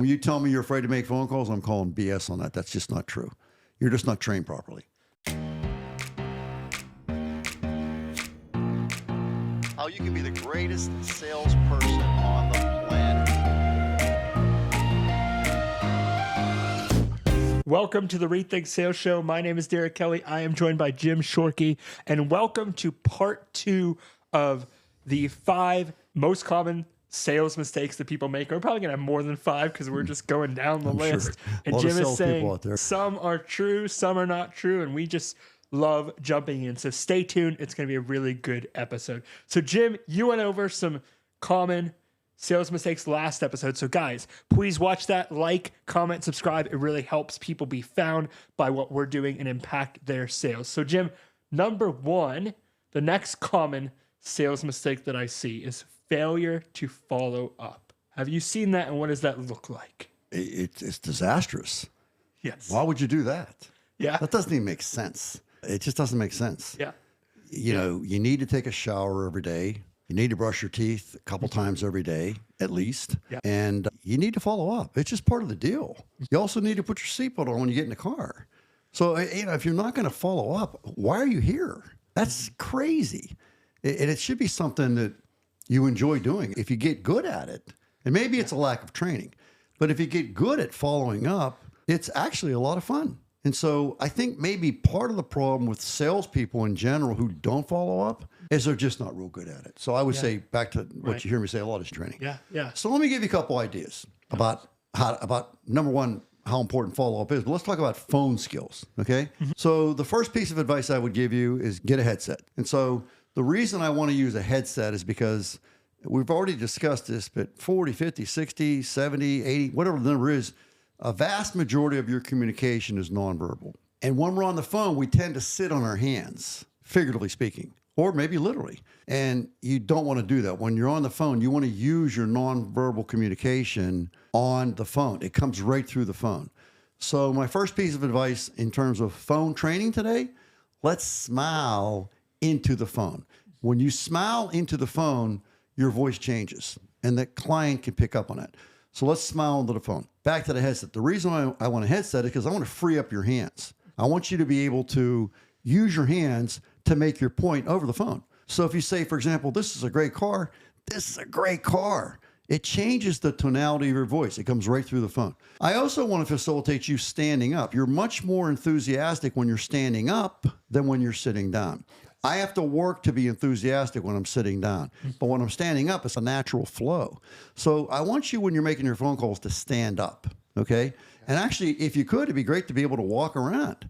When you tell me you're afraid to make phone calls, I'm calling BS on that. That's just not true. You're just not trained properly. How you can be the greatest salesperson on the planet. Welcome to the Rethink Sales Show. My name is Derek Kelly. I am joined by Jim Shorkey, and welcome to part 2 of the 5 most common sales mistakes that people make. We're probably going to have more than 5 because we're just going down the list. Sure. And Jim is saying some are true, some are not true, and we just love jumping in. So stay tuned. It's going to be a really good episode. So Jim, you went over some common sales mistakes last episode. So guys, please watch that, like, comment, subscribe. It really helps people be found by what we're doing and impact their sales. So Jim, number 1, the next common sales mistake that I see is failure to follow up. Have you seen that, and what does that look like? It's disastrous. Yes. Why would you do that? Yeah. That doesn't even make sense. It just doesn't make sense. Yeah. You know, you need to take a shower every day. You need to brush your teeth a couple times every day, at least. Yeah. And you need to follow up. It's just part of the deal. You also need to put your seatbelt on when you get in the car. So, you know, if you're not going to follow up, why are you here? That's crazy. And it should be something that you enjoy doing. If you get good at it, and maybe it's a lack of training, but if you get good at following up, it's actually a lot of fun. And so I think maybe part of the problem with salespeople in general who don't follow up is they're just not real good at it. So I would say back to what you hear me say a lot is training. Yeah. Yeah. So let me give you a couple ideas about number 1, how important follow-up is. But let's talk about phone skills, okay? Mm-hmm. So the first piece of advice I would give you is get a headset. And so the reason I want to use a headset is because we've already discussed this, but 40, 50, 60, 70, 80, whatever the number is, a vast majority of your communication is nonverbal. And when we're on the phone, we tend to sit on our hands, figuratively speaking, or maybe literally. And you don't want to do that. When you're on the phone, you want to use your nonverbal communication on the phone. It comes right through the phone. So my first piece of advice in terms of phone training today, let's smile into the phone. When you smile into the phone, your voice changes and the client can pick up on it. So let's smile into the phone. Back to the headset. The reason I want a headset is because I want to free up your hands. I want you to be able to use your hands to make your point over the phone. So if you say, for example, this is a great car, this is a great car. It changes the tonality of your voice. It comes right through the phone. I also want to facilitate you standing up. You're much more enthusiastic when you're standing up than when you're sitting down. I have to work to be enthusiastic when I'm sitting down. But when I'm standing up, it's a natural flow. So I want you, when you're making your phone calls, to stand up, okay? And actually, if you could, it'd be great to be able to walk around,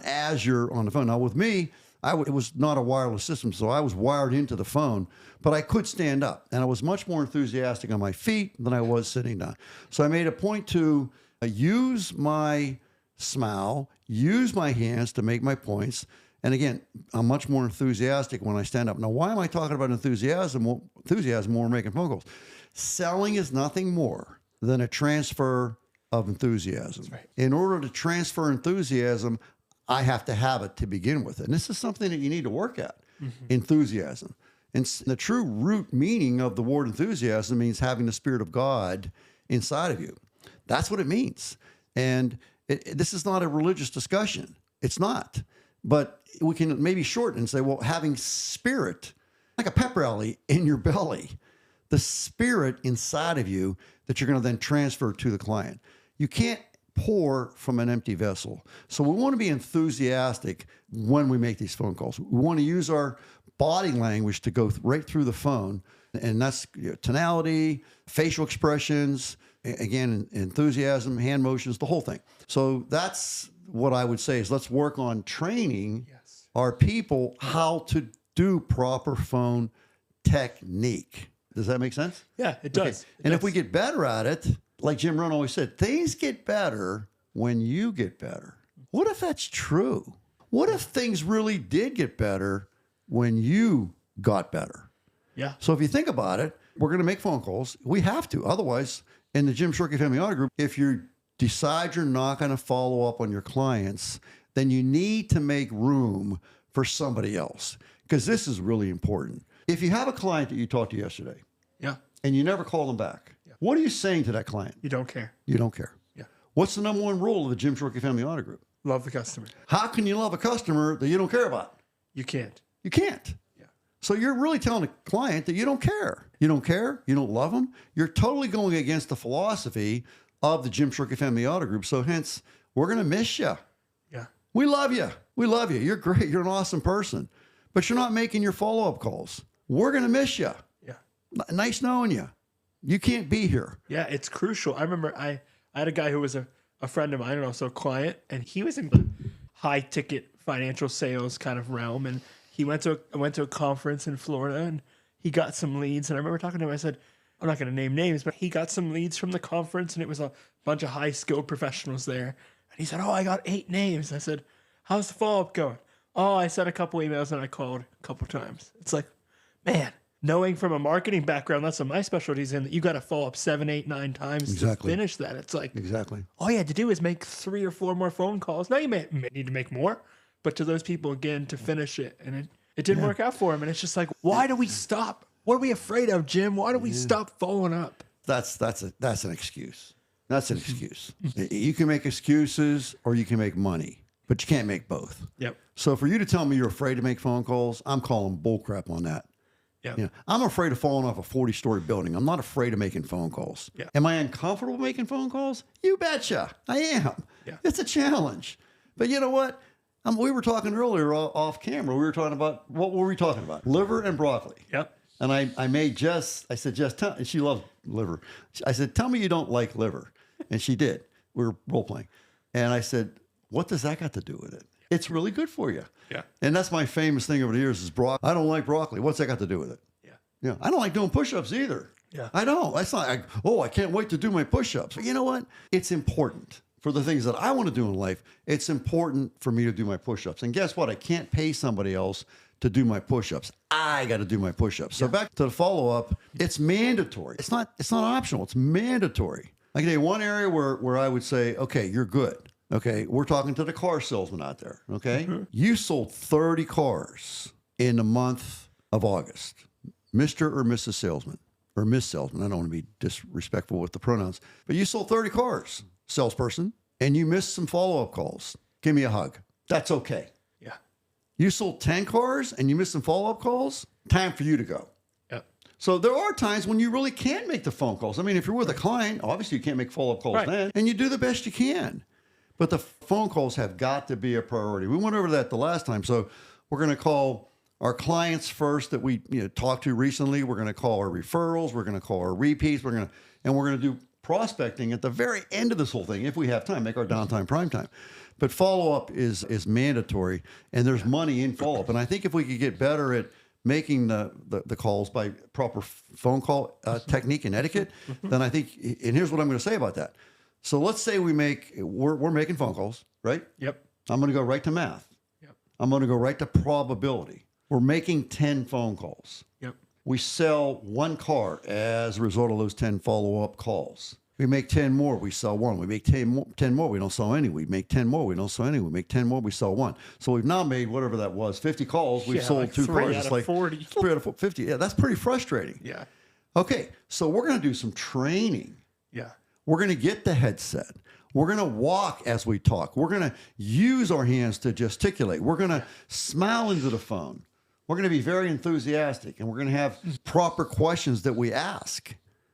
as you're on the phone. Now, with me, it was not a wireless system, so I was wired into the phone, but I could stand up. And I was much more enthusiastic on my feet than I was sitting down. So I made a point to use my smile, use my hands to make my points. And again, I'm much more enthusiastic when I stand up. Now, why am I talking about enthusiasm when we're making phone calls? Selling is nothing more than a transfer of enthusiasm. Right. In order to transfer enthusiasm, I have to have it to begin with. And this is something that you need to work at, enthusiasm. And the true root meaning of the word enthusiasm means having the Spirit of God inside of you. That's what it means. And this is not a religious discussion. It's not. But we can maybe shorten and say, well, having spirit, like a pep rally in your belly, the spirit inside of you that you're going to then transfer to the client. You can't pour from an empty vessel. So we want to be enthusiastic when we make these phone calls. We want to use our body language to go right through the phone. And that's tonality, facial expressions, again, enthusiasm, hand motions, the whole thing. So that's what I would say is let's work on training our people how to do proper phone technique. Does that make sense? Yeah, it does. Okay. And if we get better at it, like Jim Rohn always said, things get better when you get better. What if that's true? What if things really did get better when you got better? Yeah. So if you think about it, we're going to make phone calls. We have to. Otherwise, in the Jim Shorkey Family Audit Group, if you decide you're not going to follow up on your clients, then you need to make room for somebody else, because this is really important. If you have a client that you talked to yesterday, yeah, and you never call them back, What are you saying to that client? You don't care. You don't care. Yeah. What's the number one rule of the Jim Shorkey Family Auto Group? Love the customer. How can you love a customer that you don't care about? You can't. You can't. Yeah. So you're really telling a client that you don't care. You don't care. You don't love them. You're totally going against the philosophy of the Jim Shorkey Family Auto Group. So hence, we're going to miss you. Yeah. We love you. We love you. You're great. You're an awesome person. But you're not making your follow-up calls. We're going to miss you. Yeah. Nice knowing you. You can't be here. Yeah, it's crucial. I remember I had a guy who was a friend of mine and also a client, and he was in the high ticket financial sales kind of realm. And he went to a conference in Florida and he got some leads. And I remember talking to him, I said, I'm not going to name names, but he got some leads from the conference and it was a bunch of high skilled professionals there. And he said, oh, I got 8 names. I said, how's the follow-up going? Oh, I sent a couple emails and I called a couple times. It's like, man, knowing from a marketing background, that's what my specialty is in, that you got to follow up 7, 8, 9 times to finish that. It's like, all you had to do is make 3 or 4 more phone calls. Now you may need to make more, but to those people again to finish it. And it didn't work out for him. And it's just like, why do we stop? What are we afraid of, Jim? Why do we stop following up? That's an excuse. That's an excuse. You can make excuses or you can make money, but you can't make both. Yep. So for you to tell me you're afraid to make phone calls, I'm calling bullcrap on that. Yeah. You know, I'm afraid of falling off a 40-story building. I'm not afraid of making phone calls. Yeah. Am I uncomfortable making phone calls? You betcha. I am. Yeah. It's a challenge. But you know what? We were talking earlier off camera. We were talking about, what were we talking about? Liver and broccoli. Yep. And I made Jess, I said, Jess, and she loves liver. I said, tell me you don't like liver. And she did. We were role playing. And I said, what does that got to do with it? It's really good for you. Yeah. And that's my famous thing over the years is broccoli. I don't like broccoli. What's that got to do with it? Yeah. Yeah. I don't like doing push-ups either. Yeah. I don't. That's not, I can't wait to do my push-ups. But you know what? It's important for the things that I want to do in life. It's important for me to do my push-ups. And guess what? I can't pay somebody else to do my push-ups. I got to do my push-ups. So back to the follow-up, it's mandatory. It's not optional. It's mandatory. I can tell you one area where I would say, okay, you're good. Okay, we're talking to the car salesman out there. Okay, you sold 30 cars in the month of August, Mr. or Mrs. Salesman or Miss Salesman. I don't want to be disrespectful with the pronouns, but you sold 30 cars, salesperson, and you missed some follow-up calls. Give me a hug. That's okay. Yeah. You sold 10 cars and you missed some follow-up calls. Time for you to go. Yep. So there are times when you really can't make the phone calls. I mean, if you're with a client, obviously you can't make follow-up calls then, and you do the best you can. But the phone calls have got to be a priority. We went over that the last time. So we're going to call our clients first that we talked to recently. We're going to call our referrals. We're going to call our repeats. We're going to do prospecting at the very end of this whole thing. If we have time, make our downtime prime time. But follow-up is mandatory, and there's money in follow-up. And I think if we could get better at making the calls by proper phone call technique and etiquette, then I think, and here's what I'm going to say about that. So let's say we're making phone calls, right? Yep. I'm going to go right to math. Yep. I'm going to go right to probability. We're making 10 phone calls. Yep. We sell 1 car as a result of those 10 follow-up calls. We make 10 more, we sell 1. We make 10 more, we don't sell any. We make 10 more, we don't sell any. We make 10 more, we sell 1. So we've now made whatever that was, 50 calls. We've sold like 2 3 cars. out It's of like 40. 3 out of 50. Yeah, that's pretty frustrating. Yeah. Okay, so we're going to do some training. Yeah. We're going to get the headset. We're going to walk as we talk. We're going to use our hands to gesticulate. We're going to smile into the phone. We're going to be very enthusiastic, and we're going to have proper questions that we ask.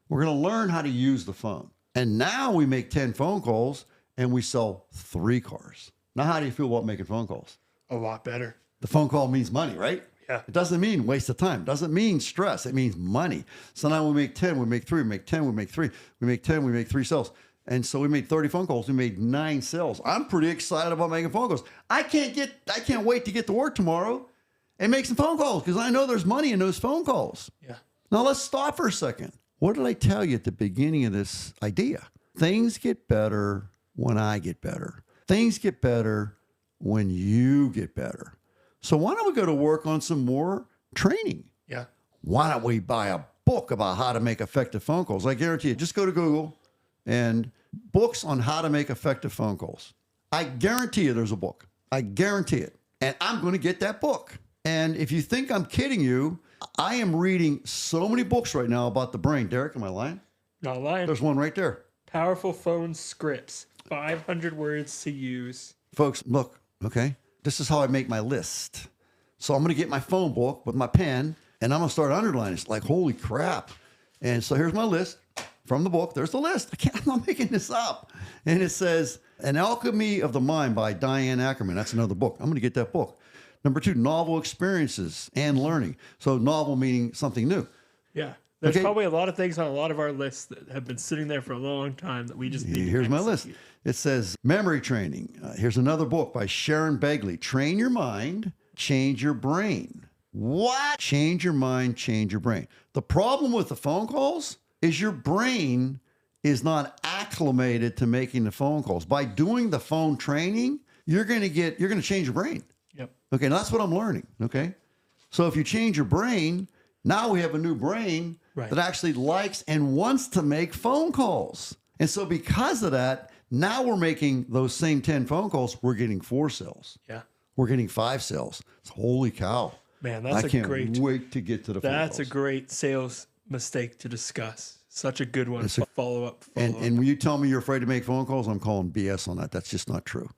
We're going to learn how to use the phone. And now we make 10 phone calls, and we sell 3 cars. Now, how do you feel about making phone calls? A lot better. The phone call means money, right? Yeah. It doesn't mean waste of time. It doesn't mean stress. It means money. So now we make 10, we make 3, we make 10, we make 3, we make 10, we make 3 sales. And so we made 30 phone calls. We made 9 sales. I'm pretty excited about making phone calls. I can't wait to get to work tomorrow and make some phone calls because I know there's money in those phone calls. Yeah. Now let's stop for a second. What did I tell you at the beginning of this idea? Things get better when I get better. Things get better when you get better. So why don't we go to work on some more training? Yeah. Why don't we buy a book about how to make effective phone calls? I guarantee you, just go to Google and books on how to make effective phone calls. I guarantee you there's a book. I guarantee it. And I'm going to get that book. And if you think I'm kidding you, I am reading so many books right now about the brain. Derek, am I lying? Not lying. There's one right there. Powerful phone scripts. 500 words to use. Folks, look, okay? This is how I make my list. So I'm going to get my phone book with my pen, and I'm going to start underlining. It's like, holy crap. And so here's my list from the book. There's the list. I'm not making this up. And it says, An Alchemy of the Mind by Diane Ackerman. That's another book. I'm going to get that book. Number 2, novel experiences and learning. So novel meaning something new. Yeah. There's probably a lot of things on a lot of our lists that have been sitting there for a long time that we just need to Here's my list. It says memory training. Here's another book by Sharon Begley. Train your mind, change your brain. What? Change your mind, change your brain. The problem with the phone calls is your brain is not acclimated to making the phone calls. By doing the phone training, you're going to change your brain. Yep. Okay, now that's what I'm learning. Okay. So if you change your brain, now we have a new brain that actually likes and wants to make phone calls. And so because of that, now we're making those same 10 phone calls, we're getting 4 sales. Yeah. We're getting 5 sales. Holy cow. Man, that's I can't wait to get to the phone That's calls. a great sales mistake to discuss. Such a good one. Follow up. And when you tell me you're afraid to make phone calls, I'm calling BS on that. That's just not true.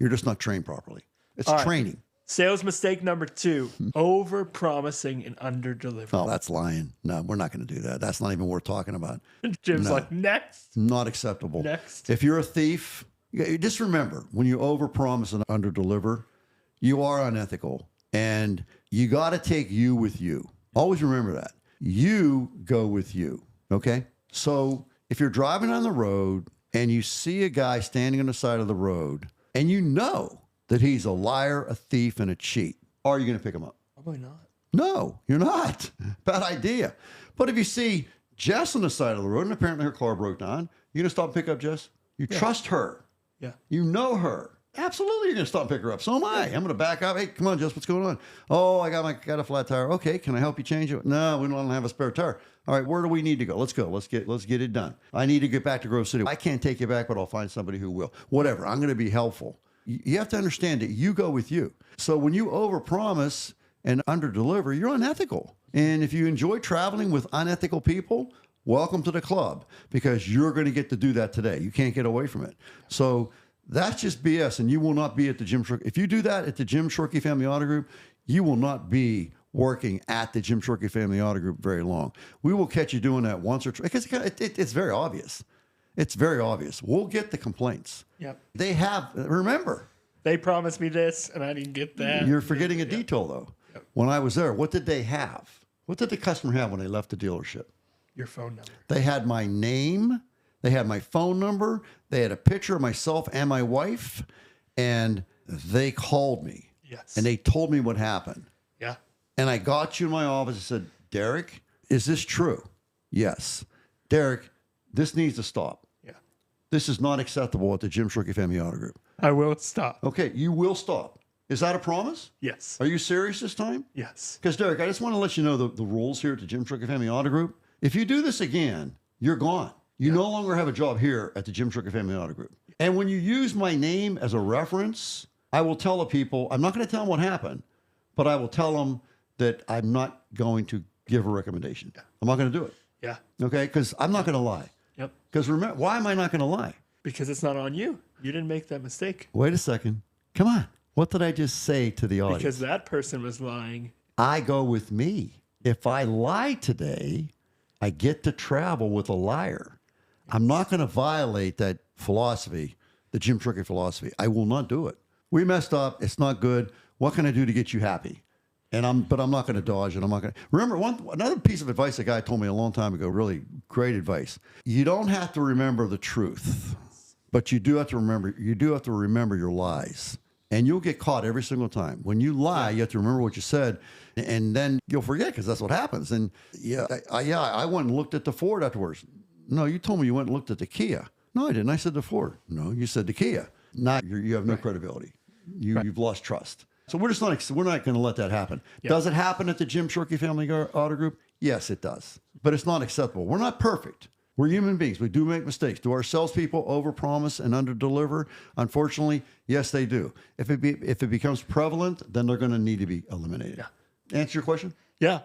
You're just not trained properly. It's training. Sales mistake number 2, over promising and under delivering. Oh, that's lying. No, we're not going to do that. That's not even worth talking about. Jim's like, next. Not acceptable. Next. If you're a thief, just remember, when you overpromise and underdeliver, you are unethical. And you got to take you with you. Always remember that. You go with you. Okay? So if you're driving on the road and you see a guy standing on the side of the road and you know that he's a liar, a thief, and a cheat, are you going to pick him up? Probably not. No, you're not. Bad idea. But if you see Jess on the side of the road and apparently her car broke down, you're going to stop and pick up Jess? You trust her. Yeah. You know her. Absolutely, you're going to stop and pick her up. So am I. I'm going to back up. Hey, come on, Jess, what's going on? Oh, I got a flat tire. Okay, can I help you change it? No, we don't have a spare tire. All right, where do we need to go? Let's go. Let's get it done. I need to get back to Grove City. I can't take you back, but I'll find somebody who will. Whatever. I'm going to be helpful. You have to understand that you go with you. So when you overpromise and underdeliver, you're unethical. And if you enjoy traveling with unethical people, welcome to the club, because you're going to get to do that today. You can't get away from it. So that's just BS, and you will not be at the Jim Shorkey. If you do that at the Jim Shorkey Family Auto Group, you will not be working at the Jim Shorkey Family Auto Group very long. We will catch you doing that once or twice, because it's very obvious. It's very obvious. We'll get the complaints. Yep. They have, remember. They promised me this, and I didn't get that. You're forgetting a detail, though. Yep. When I was there, what did they have? What did the customer have when they left the dealership? Your phone number. They had my name. They had my phone number. They had a picture of myself and my wife. And they called me. Yes. And they told me what happened. Yeah. And I got you in my office and said, Derek, is this true? Yes. Derek, this needs to stop. Yeah. This is not acceptable at the Jim Shorkey Family Auto Group. I will stop. Okay, you will stop. Is that a promise? Yes. Are you serious this time? Yes. Because, Derek, I just want to let you know the rules here at the Jim Shorkey Family Auto Group. If you do this again, you're gone. You no longer have a job here at the Jim Shorkey Family Auto Group. And when you use my name as a reference, I will tell the people, I'm not going to tell them what happened, but I will tell them that I'm not going to give a recommendation. Yeah. I'm not going to do it. Yeah. Okay? Because I'm not going to lie. Yep. Because remember, why am I not going to lie? Because it's not on you. You didn't make that mistake. Wait a second. Come on. What did I just say to the audience? Because that person was lying. I go with me. If I lie today, I get to travel with a liar. I'm not going to violate that philosophy, the Jim Shorkey philosophy. I will not do it. We messed up. It's not good. What can I do to get you happy? But I'm not going to dodge it. I'm not going to. Remember, another piece of advice a guy told me a long time ago, really great advice. You don't have to remember the truth, but you do have to remember your lies. And you'll get caught every single time. When you lie, you have to remember what you said, and then you'll forget, because that's what happens. And I went and looked at the Ford afterwards. No, you told me you went and looked at the Kia. No, I didn't. I said the Ford. No, you said the Kia. Now you have no credibility. You've lost trust. So we're not going to let that happen. Yep. Does it happen at the Jim Shorkey Family Auto Group? Yes, it does. But it's not acceptable. We're not perfect. We're human beings. We do make mistakes. Do our salespeople overpromise and underdeliver? Unfortunately, yes, they do. If it becomes prevalent, then they're going to need to be eliminated. Yeah. Answer your question? Yeah.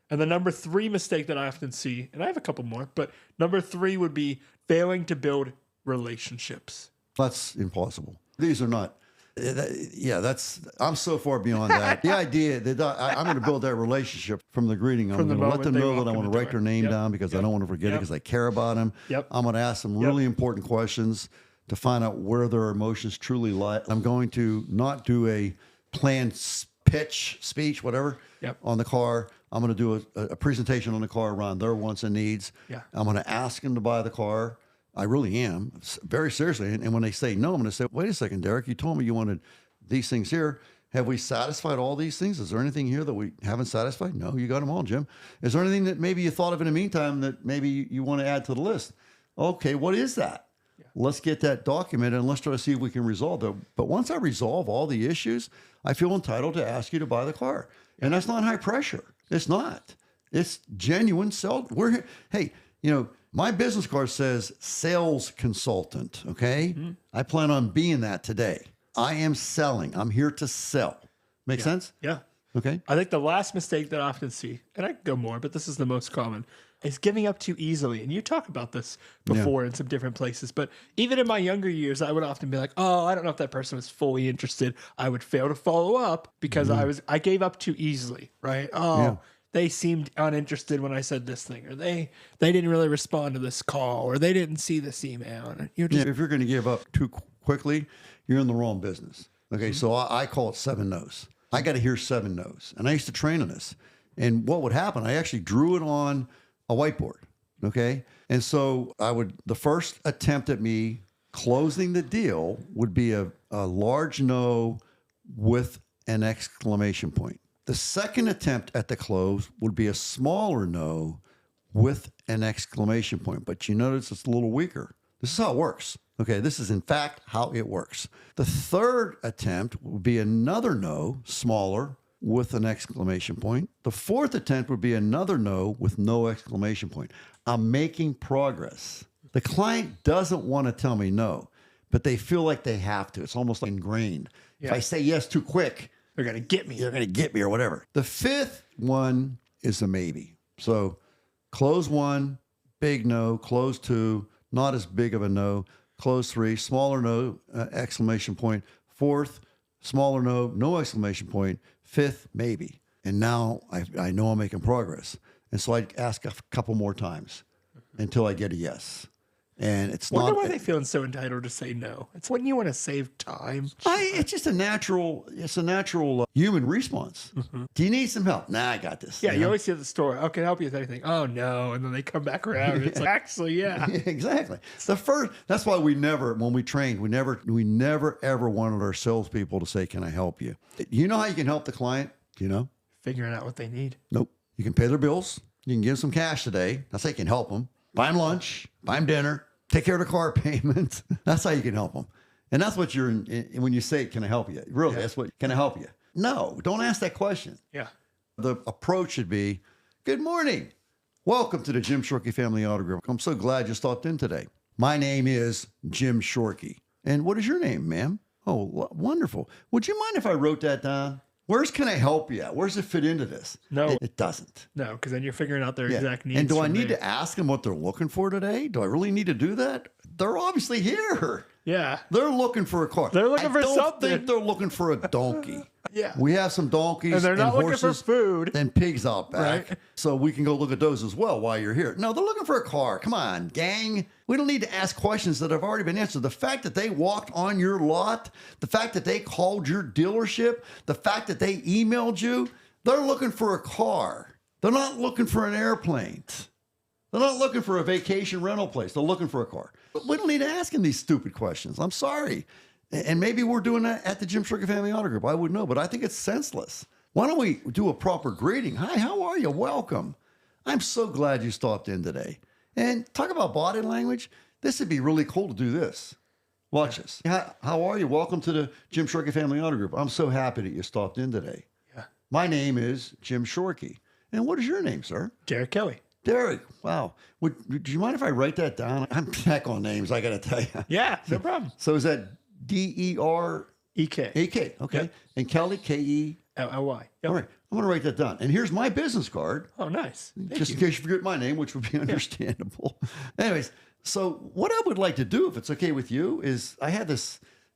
And the number 3 mistake that I often see, and I have a couple more, but number 3 would be failing to build relationships. That's impossible. These are not. I'm so far beyond that. The idea that I'm going to build that relationship from the greeting. I'm going to let them know that I want to write their name down because I don't want to forget it because I care about them. I'm going to ask them really important questions to find out where their emotions truly lie. I'm going to not do a planned pitch, speech, whatever, on the car. I'm going to do a presentation on the car around their wants and needs. I'm going to ask them to buy the car. I really am, very seriously. And when they say no, I'm going to say, wait a second, Derek, you told me you wanted these things here. Have we satisfied all these things? Is there anything here that we haven't satisfied? No, you got them all, Jim. Is there anything that maybe you thought of in the meantime that maybe you want to add to the list? Okay, what is that? Let's get that documented and let's try to see if we can resolve it. But once I resolve all the issues, I feel entitled to ask you to buy the car. And that's not high pressure. It's not. It's genuine sell. Hey, my business card says sales consultant, okay? I plan on being that today. I am selling. I'm here to sell. Make sense? Yeah. Okay. I think the last mistake that I often see, and I can go more, but this is the most common, is giving up too easily. And you talk about this before in some different places, but even in my younger years, I would often be like, oh, I don't know if that person was fully interested. I would fail to follow up because I gave up too easily, right? They seemed uninterested when I said this thing, or they didn't really respond to this call, or they didn't see this email. And if you're going to give up too quickly, you're in the wrong business. Okay, so I call it 7 no's. I got to hear 7 no's. And I used to train on this. And what would happen, I actually drew it on a whiteboard, okay? And so the first attempt at me closing the deal would be a large no with an exclamation point. The second attempt at the close would be a smaller no with an exclamation point. But you notice it's a little weaker. This is how it works. Okay, this is in fact how it works. The third attempt would be another no, smaller, with an exclamation point. The fourth attempt would be another no with no exclamation point. I'm making progress. The client doesn't want to tell me no, but they feel like they have to. It's almost like ingrained. If I say yes too quick, they're going to get me. They're going to get me or whatever. The fifth one is a maybe. So close 1, big no. Close 2, not as big of a no. Close 3, smaller no, exclamation point. Fourth, smaller no, no exclamation point. Fifth, maybe. And now I know I'm making progress. And so I ask a couple more times until I get a yes. And it's not. Wonder why they feeling so entitled to say no. It's when you want to save time. It's just a natural. It's a natural human response. Do you need some help? Nah, I got this. Yeah, you always see at the store. Oh, can I help you with anything? Oh no, and then they come back around. And it's like, actually, yeah. Exactly. That's why when we trained, we never ever wanted our salespeople to say, "Can I help you?" You know how you can help the client? Do you know? Figuring out what they need. Nope. You can pay their bills. You can give them some cash today. That's how you can help them. Buy them lunch, buy them dinner, take care of the car payment. That's how you can help them. And that's what you're when you say, can I help you? Really, that's what, can I help you? No, don't ask that question. Yeah. The approach should be, good morning. Welcome to the Jim Shorkey Family Auto Group. I'm so glad you stopped in today. My name is Jim Shorkey. And what is your name, ma'am? Oh, wonderful. Would you mind if I wrote that down? Where's can I help you at? Where's it fit into this? No. It doesn't. No, because then you're figuring out their exact needs. And do I need to ask them what they're looking for today? Do I really need to do that? They're obviously here. Yeah. They're looking for a car. They're looking for something. I don't think they're looking for a donkey. Yeah. We have some donkeys and they're not horses looking for food. And pigs out back. Right. So we can go look at those as well while you're here. No, they're looking for a car. Come on, gang. We don't need to ask questions that have already been answered. The fact that they walked on your lot, the fact that they called your dealership, the fact that they emailed you, they're looking for a car. They're not looking for an airplane. They're not looking for a vacation rental place. They're looking for a car. We don't need to ask them these stupid questions. I'm sorry. And maybe we're doing that at the Jim Shorkey Family Auto Group. I wouldn't know, but I think it's senseless. Why don't we do a proper greeting? Hi, how are you? Welcome. I'm so glad you stopped in today. And talk about body language. This would be really cool to do this. Watch this. How are you? Welcome to the Jim Shorkey Family Auto Group. I'm so happy that you stopped in today. Yeah. My name is Jim Shorkey. And what is your name, sir? Derek Kelly. Derek, wow. Would you mind if I write that down? I'm back on names, I got to tell you. Yeah, no problem. So is that D-E-R? E-K. E-K, okay. Yep. And Kelly, K-E? L-L-Y. Yep. All right. I'm going to write that down. And here's my business card. Oh, nice. Thank Just you. in case you forget my name, which would be understandable. Anyways, so what I would like to do, if it's okay with you, is I have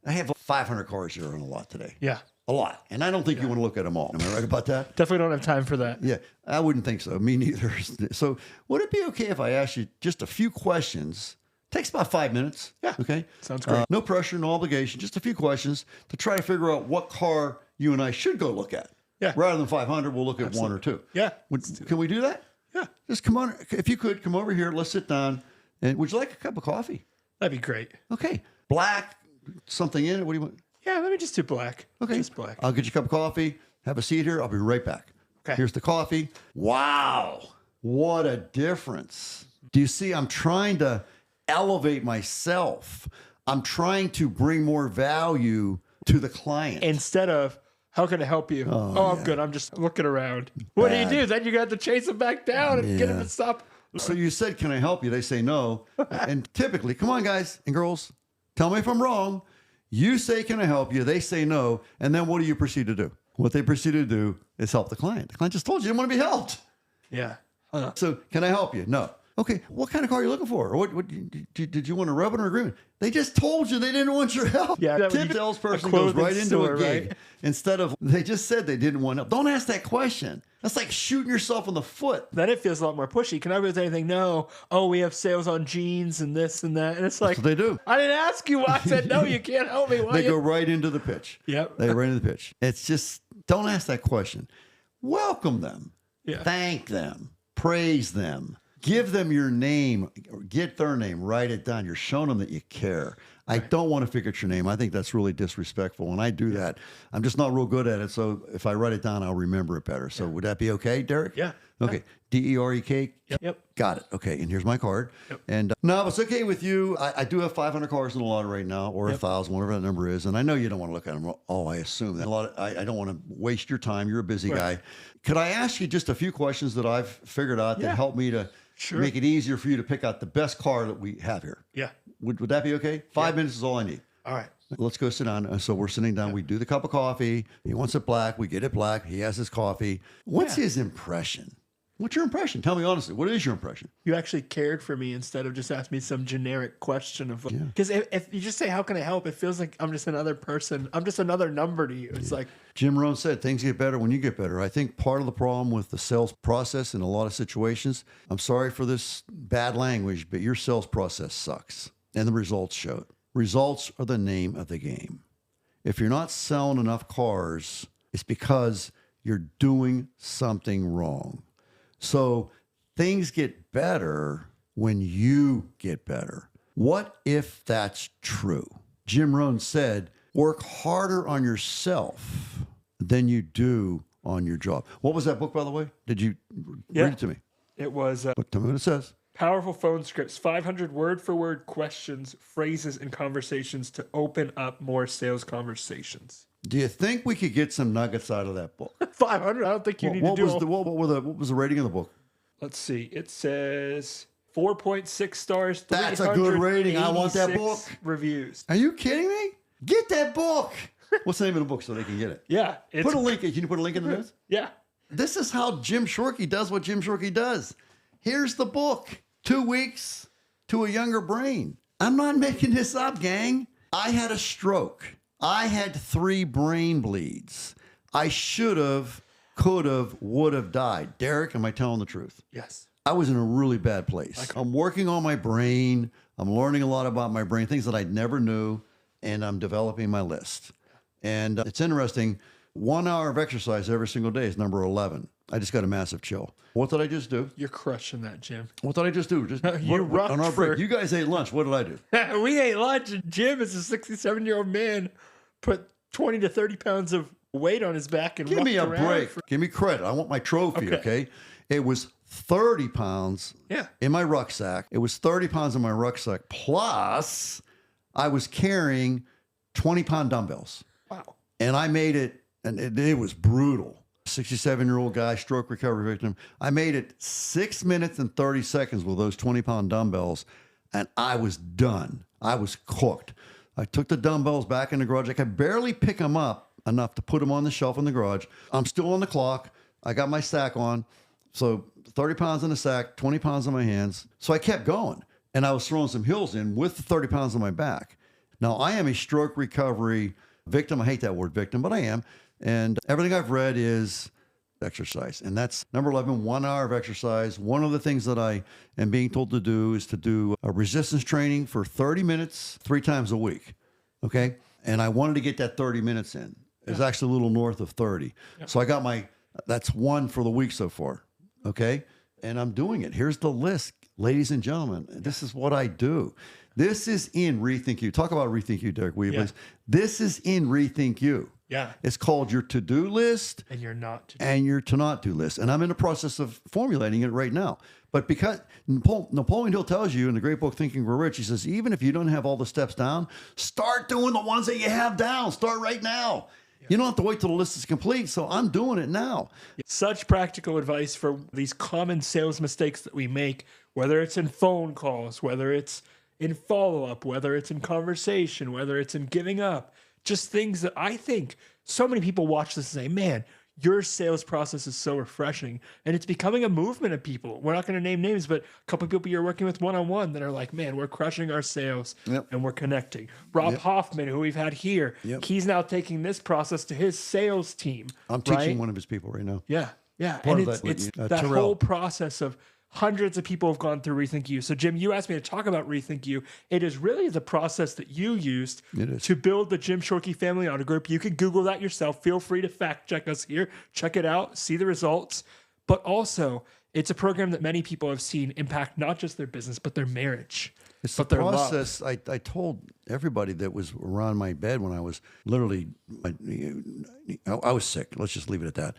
500 cars here on a lot today. Yeah. A lot. And I don't think you want to look at them all. Am I right about that? Definitely don't have time for that. Yeah, I wouldn't think so. Me neither. So would it be okay if I asked you just a few questions? Takes about 5 minutes. Yeah. Okay. Sounds great. No pressure, no obligation. Just a few questions to try to figure out what car you and I should go look at. Yeah. Rather than 500, we'll look at one or two. Yeah. Can we do that? Yeah. Just come on. If you could, come over here. Let's sit down. And would you like a cup of coffee? That'd be great. Okay. Black, something in it. What do you want? Yeah, let me just do black. Okay. Just black. I'll get you a cup of coffee. Have a seat here. I'll be right back. Okay. Here's the coffee. Wow. What a difference. Do you see? I'm trying to elevate myself. I'm trying to bring more value to the client. Instead of, how can I help you? I'm good. I'm just looking around. What Bad. do you do? Then you got to chase him back down and get him to stop. So you said, can I help you? They say no. And typically, come on, guys and girls, tell me if I'm wrong. You say, can I help you? They say no. And then what do you proceed to do? What they proceed to do is help the client. The client just told you didn't want to be helped. Yeah. So can I help you? No. Okay. What kind of car are you looking for? What did you want a rub or agreement? They just told you they didn't want your help. Yeah. Typical salesperson goes right into store, a gig. right? Instead of, they just said they didn't want help. Don't ask that question. That's like shooting yourself in the foot. Then it feels a lot more pushy. Can I do anything? No. Oh, we have sales on jeans and this and that. And it's like, That's what they do. I didn't ask you. I said, no, you can't help me. Why They go right into the pitch. Yep. They go right into the pitch. It's just, don't ask that question. Welcome them. Yeah. Thank them. Praise them. Give them your name. Or get their name. Write it down. You're showing them that you care. I don't want to forget your name. I think that's really disrespectful. When I do that, I'm just not real good at it. So if I write it down, I'll remember it better. So would that be okay, Derek? Yeah. Okay. DEREK. Yep. Got it. Okay. And here's my card. Yep. And no, if it's okay with you, I do have 500 cars in the lot right now, or 1,000, whatever that number is. And I know you don't want to look at them. Oh, I assume that. I don't want to waste your time. You're a busy guy. Could I ask you just a few questions that I've figured out that help me to make it easier for you to pick out the best car that we have here? Yeah. Would that be okay? 5 minutes is all I need. All right. Let's go sit down. So we're sitting down. We do the cup of coffee. He wants it black. We get it black. He has his coffee. What's his impression? What's your impression? Tell me honestly. What is your impression? You actually cared for me instead of just asking me some generic question of, because if you just say, how can I help? It feels like I'm just another person. I'm just another number to you. It's like, Jim Rohn said, things get better when you get better. I think part of the problem with the sales process in a lot of situations, I'm sorry for this bad language, but your sales process sucks. And the results show it. Results are the name of the game. If you're not selling enough cars, it's because you're doing something wrong. So things get better when you get better. What if that's true? Jim Rohn said, work harder on yourself than you do on your job. What was that book, by the way? Did you read it to me? it was Tell me what it says. Powerful Phone Scripts, 500 word-for-word questions, phrases, and conversations to open up more sales conversations. Do you think we could get some nuggets out of that book? 500? I don't think you need to What do was all... what was the rating of the book? Let's see. It says 4.6 stars. That's a good rating. I want that book. Reviews. Are you kidding me? Get that book. What's the name of the book so they can get it? Yeah. Put a link. Can you put a link in this? Yeah. This is how Jim Shorkey does what Jim Shorkey does. Here's the book. 2 weeks to a younger brain. I'm not making this up, gang. I had a stroke. I had 3 brain bleeds. I should have, could have, would have died. Derek, am I telling the truth? Yes. I was in a really bad place. I'm working on my brain. I'm learning a lot about my brain, things that I never knew, and I'm developing my list. And it's interesting. 1 hour of exercise every single day is number 11. I just got a massive chill. What did I just do? You're crushing that, Jim. What did I just do? Just rocked on our break. for- You guys ate lunch. What did I do? We ate lunch, and Jim is a 67-year-old man, put 20 to 30 pounds of weight on his back and Give me a rocked around break. for- Give me credit. I want my trophy, okay? It was 30 pounds in my rucksack. It was 30 pounds in my rucksack. Plus, I was carrying 20-pound dumbbells. Wow. And I made it, and it was brutal. 67-year-old guy, stroke recovery victim. I made it 6 minutes and 30 seconds with those 20-pound dumbbells, and I was done. I was cooked. I took the dumbbells back in the garage. I could barely pick them up enough to put them on the shelf in the garage. I'm still on the clock. I got my sack on. So 30 pounds in the sack, 20 pounds on my hands. So I kept going. And I was throwing some hills in with the 30 pounds on my back. Now, I am a stroke recovery victim. I hate that word victim, but I am. And everything I've read is exercise. And that's number 11, 1 hour of exercise. One of the things that I am being told to do is to do a resistance training for 30 minutes, 3 times a week. Okay. And I wanted to get that 30 minutes in. It's actually a little north of 30. So I got that's 1 for the week so far. Okay. And I'm doing it. Here's the list, ladies and gentlemen. This is what I do. This is in Rethink You. Talk about Rethink You, Derek, will you please? This is in Rethink You. Yeah. It's called your to-do list And your not to do. and your to-not-do list. And I'm in the process of formulating it right now. But because Napoleon Hill tells you in the great book, Thinking Grow Rich, he says, even if you don't have all the steps down, start doing the ones that you have down. Start right now. You don't have to wait till the list is complete. So I'm doing it now. Such practical advice for these common sales mistakes that we make, whether it's in phone calls, whether it's in follow-up, whether it's in conversation, whether it's in giving up, just things that I think so many people watch this and say, man, your sales process is so refreshing. And it's becoming a movement of people. We're not going to name names, but a couple of people you're working with one-on-one that are like, man, we're crushing our sales and we're connecting. Rob Hoffman, who we've had here, he's now taking this process to his sales team. I'm teaching one of his people right now. Yeah. Yeah. Part And of it's that, that Terrell. whole process of hundreds of people have gone through Rethink You. So, Jim, you asked me to talk about Rethink You. It is really the process that you used to build the Jim Shorkey Family Auto Group. You can Google that yourself. Feel free to fact check us here. Check it out. See the results. But also, it's a program that many people have seen impact not just their business, but their marriage. It's the process. I told everybody that was around my bed when I was literally, I was sick. Let's just leave it at that.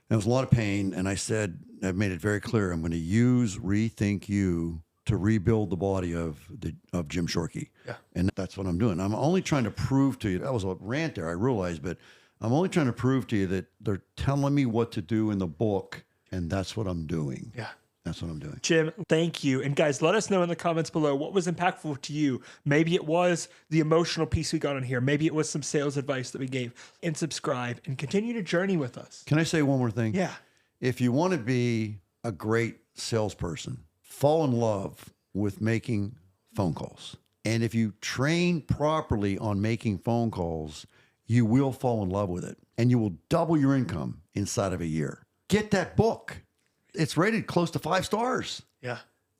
There was a lot of pain, and I said, I've made it very clear, I'm going to use Rethink You to rebuild the body of Jim Shorkey. Yeah. And that's what I'm doing. I'm only trying to prove to you, that was a rant there, I realize, but I'm only trying to prove to you that they're telling me what to do in the book, and that's what I'm doing. Yeah. That's what I'm doing. Jim, thank you. And guys, let us know in the comments below what was impactful to you. Maybe it was the emotional piece we got on here. Maybe it was some sales advice that we gave. And subscribe and continue to journey with us. Can I say one more thing? Yeah. If you want to be a great salesperson, fall in love with making phone calls. And if you train properly on making phone calls, you will fall in love with it. And you will double your income inside of a year. Get that book. It's rated close to 5 stars. Yeah.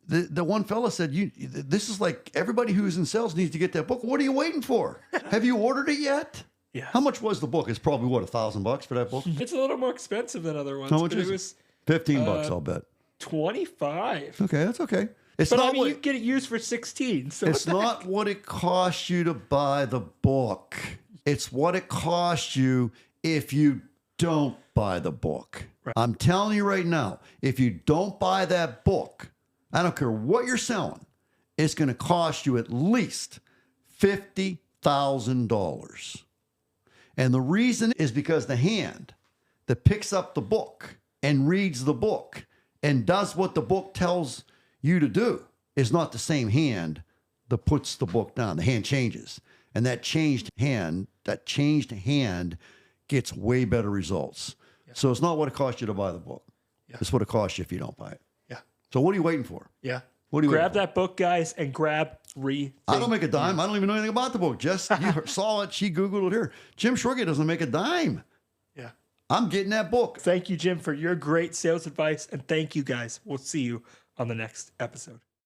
The one fella said, this is like everybody who's in sales needs to get that book. What are you waiting for? Have you ordered it yet? Yeah. How much was the book? It's probably what, $1,000 for that book? It's a little more expensive than other ones. How much but is it was $15, I'll bet. 25. Okay, that's okay. It's But not I mean, what, you get it used for 16. So it's not what it costs you to buy the book. It's what it costs you if you don't buy the book. Right. I'm telling you right now, if you don't buy that book, I don't care what you're selling, it's going to cost you at least $50,000. And the reason is because the hand that picks up the book and reads the book and does what the book tells you to do is not the same hand that puts the book down. The hand changes. And that changed hand gets way better results. Yeah. So it's not what it costs you to buy the book. Yeah. It's what it costs you if you don't buy it. Yeah. So what are you waiting for? Yeah. What are you grab that book, guys, and grab Rethink. I don't make a dime. I don't even know anything about the book. Just you saw it. She Googled it here. Jim Shorkey doesn't make a dime. Yeah. I'm getting that book. Thank you, Jim, for your great sales advice. And thank you, guys. We'll see you on the next episode.